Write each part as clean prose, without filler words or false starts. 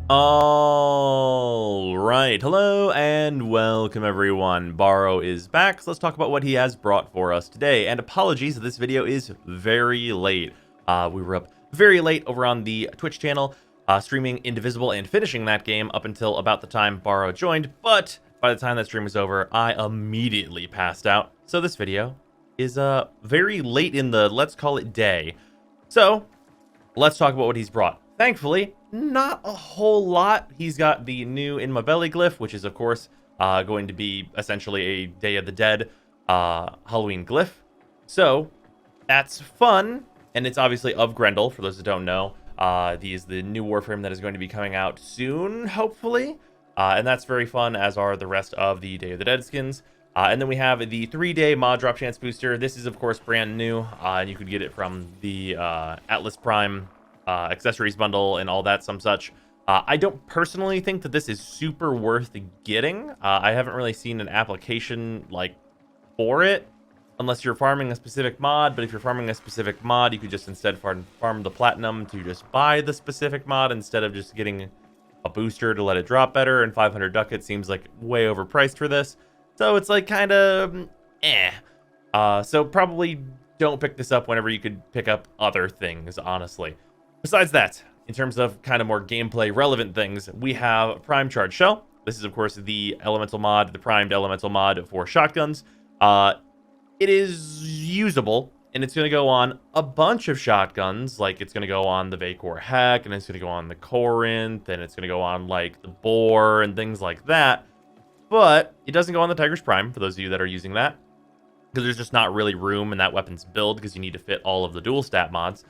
All right, hello and welcome everyone. Baro is back, so let's talk about what he has brought for us today. And apologies, this video is very late. We were up very late over on the Twitch channel, streaming Indivisible and finishing that game up until about the time Baro joined. But by the time that stream was over, I immediately passed out. So this video is very late in the, let's call it, day. So let's talk about what he's brought. Thankfully, not a whole lot. He's got the new In My Belly glyph, which is, of course, going to be essentially a Day of the Dead Halloween glyph. So, that's fun, and it's obviously of Grendel, for those that don't know. He is the new Warframe that is going to be coming out soon, hopefully. And that's very fun, as are the rest of the Day of the Dead skins. And then we have the 3-day mod drop chance booster. This is, of course, brand new, and you could get it from the Atlas Prime accessories bundle and all that some such. I don't personally think that this is super worth getting. I haven't really seen an application like for it unless you're farming a specific mod, but if you're farming a specific mod, you could just instead farm the platinum to just buy the specific mod instead of just getting a booster to let it drop better, and 500 ducats seems like way overpriced for this. So it's like kind of so probably don't pick this up whenever you could pick up other things, honestly. Besides that, in terms of kind of more gameplay relevant things, we have Prime Charge Shell. This is, of course, the elemental mod, the primed elemental mod for shotguns. It is usable, and it's going to go on a bunch of shotguns. Like, it's going to go on the Vacor Heck, and it's going to go on the Corinth, and it's going to go on, like, the Boar, and things like that. But it doesn't go on the Tiger's Prime, for those of you that are using that, because there's just not really room in that weapon's build, because you need to fit all of the dual stat mods.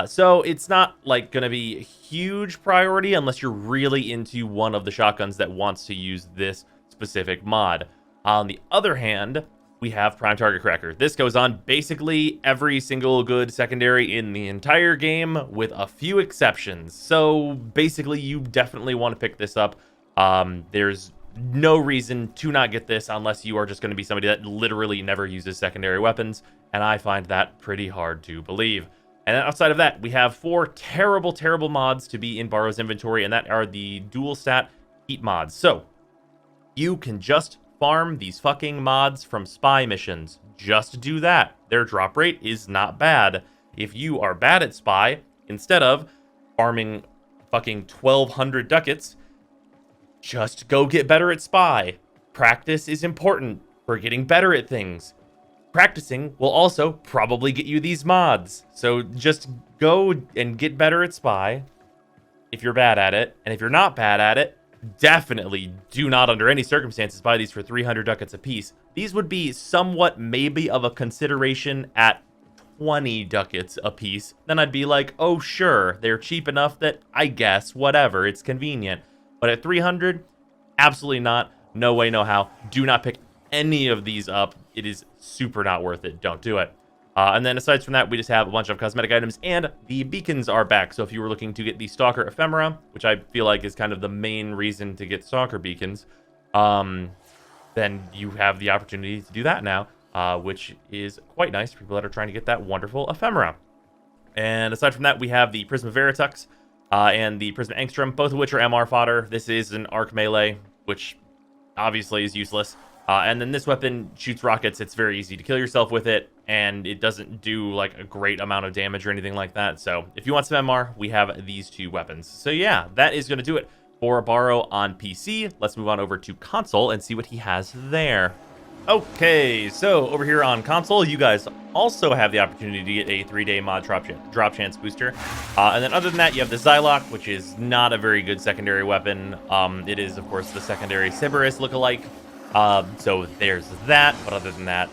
So it's not like going to be a huge priority unless you're really into one of the shotguns that wants to use this specific mod. On the other hand, we have Prime Target Cracker. This goes on basically every single good secondary in the entire game with a few exceptions. So basically you definitely want to pick this up. There's no reason to not get this unless you are just going to be somebody that literally never uses secondary weapons. And I find that pretty hard to believe. And then outside of that, we have 4 terrible, terrible mods to be in Baro's inventory, and that are the dual stat heat mods. So, you can just farm these fucking mods from spy missions. Just do that. Their drop rate is not bad. If you are bad at spy, instead of farming fucking 1,200 ducats, just go get better at spy. Practice is important for getting better at things. Practicing will also probably get you these mods. So just go and get better at spy if you're bad at it. And if you're not bad at it, definitely do not under any circumstances buy these for 300 ducats a piece. These would be somewhat maybe of a consideration at 20 ducats a piece. Then I'd be like, oh sure, they're cheap enough that I guess, whatever, it's convenient. But at 300, absolutely not. No way, no how. Do not pick any of these up. It is super not worth it. Don't do it. And then aside from that, we just have a bunch of cosmetic items, and the beacons are back. So if you were looking to get the Stalker Ephemera, which I feel like is kind of the main reason to get Stalker Beacons, then you have the opportunity to do that now, which is quite nice for people that are trying to get that wonderful Ephemera. And aside from that, we have the Prisma Veritux and the Prisma Angstrom, both of which are MR fodder. This is an arc melee, which obviously is useless. And then this weapon shoots rockets. It's very easy to kill yourself with it, and it doesn't do like a great amount of damage or anything like that. So if you want some MR, we have these 2 weapons. So yeah, that is going to do it for Baro on PC. Let's move on over to console and see what he has there. Okay, so over here on console, you guys also have the opportunity to get a 3-day mod drop chance booster. And then other than that, you have the Xylock, which is not a very good secondary weapon. It is, of course, the secondary Sybaris lookalike. So there's that, but other than that,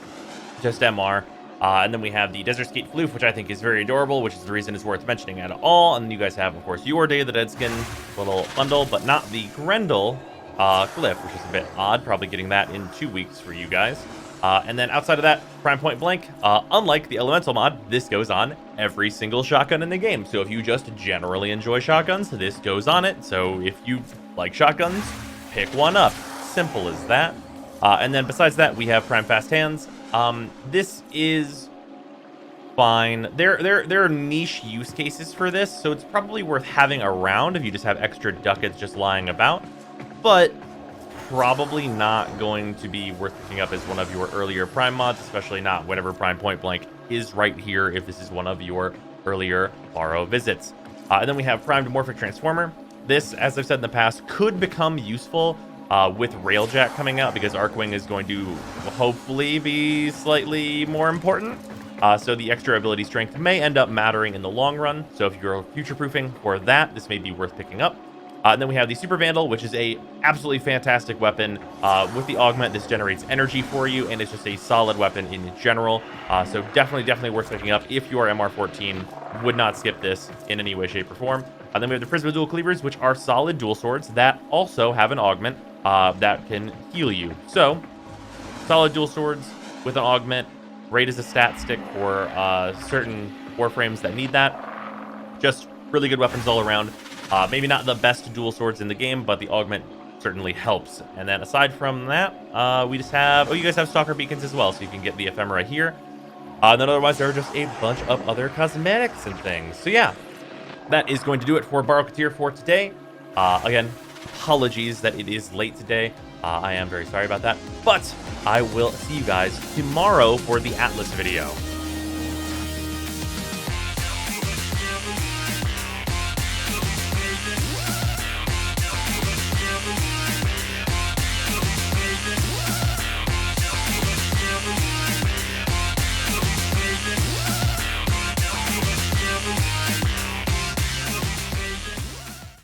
just MR. And then we have the Desert Skate Flute, which I think is very adorable, which is the reason it's worth mentioning at all. And then you guys have, of course, your Day of the Dead skin little bundle, but not the Grendel glyph, which is a bit odd. Probably getting that in 2 weeks for you guys. And then outside of that, Prime Point Blank, unlike the Elemental mod, this goes on every single shotgun in the game. So if you just generally enjoy shotguns, this goes on it. So if you like shotguns, pick one up. Simple as that. And then besides that, we have Prime Fast Hands. This is fine. There are niche use cases for this, so it's probably worth having around if you just have extra ducats just lying about, but probably not going to be worth picking up as one of your earlier prime mods, especially not whenever prime point blank is right here if this is one of your earlier Baro visits. And then we have primed Morphic Transformer. This, as I've said in the past, could become useful with Railjack coming out, because Arcwing is going to hopefully be slightly more important. So the extra ability strength may end up mattering in the long run. So if you're future-proofing for that, this may be worth picking up. And then we have the Super Vandal, which is a absolutely fantastic weapon. With the augment, this generates energy for you, and it's just a solid weapon in general. So definitely worth picking up if you are MR14. Would not skip this in any way, shape, or form. And then we have the Prisma Dual Cleavers, which are solid dual swords that also have an augment that can heal you. So solid dual swords with an augment, great as a stat stick for certain Warframes that need that. Just really good weapons all around. Maybe not the best dual swords in the game, but the augment certainly helps. And then aside from that, we just have... Oh, you guys have Stalker Beacons as well, so you can get the ephemera here. And then otherwise, there are just a bunch of other cosmetics and things. So yeah, that is going to do it for Baro for today. Again, apologies that it is late today. I am very sorry about that. But I will see you guys tomorrow for the Atlas video.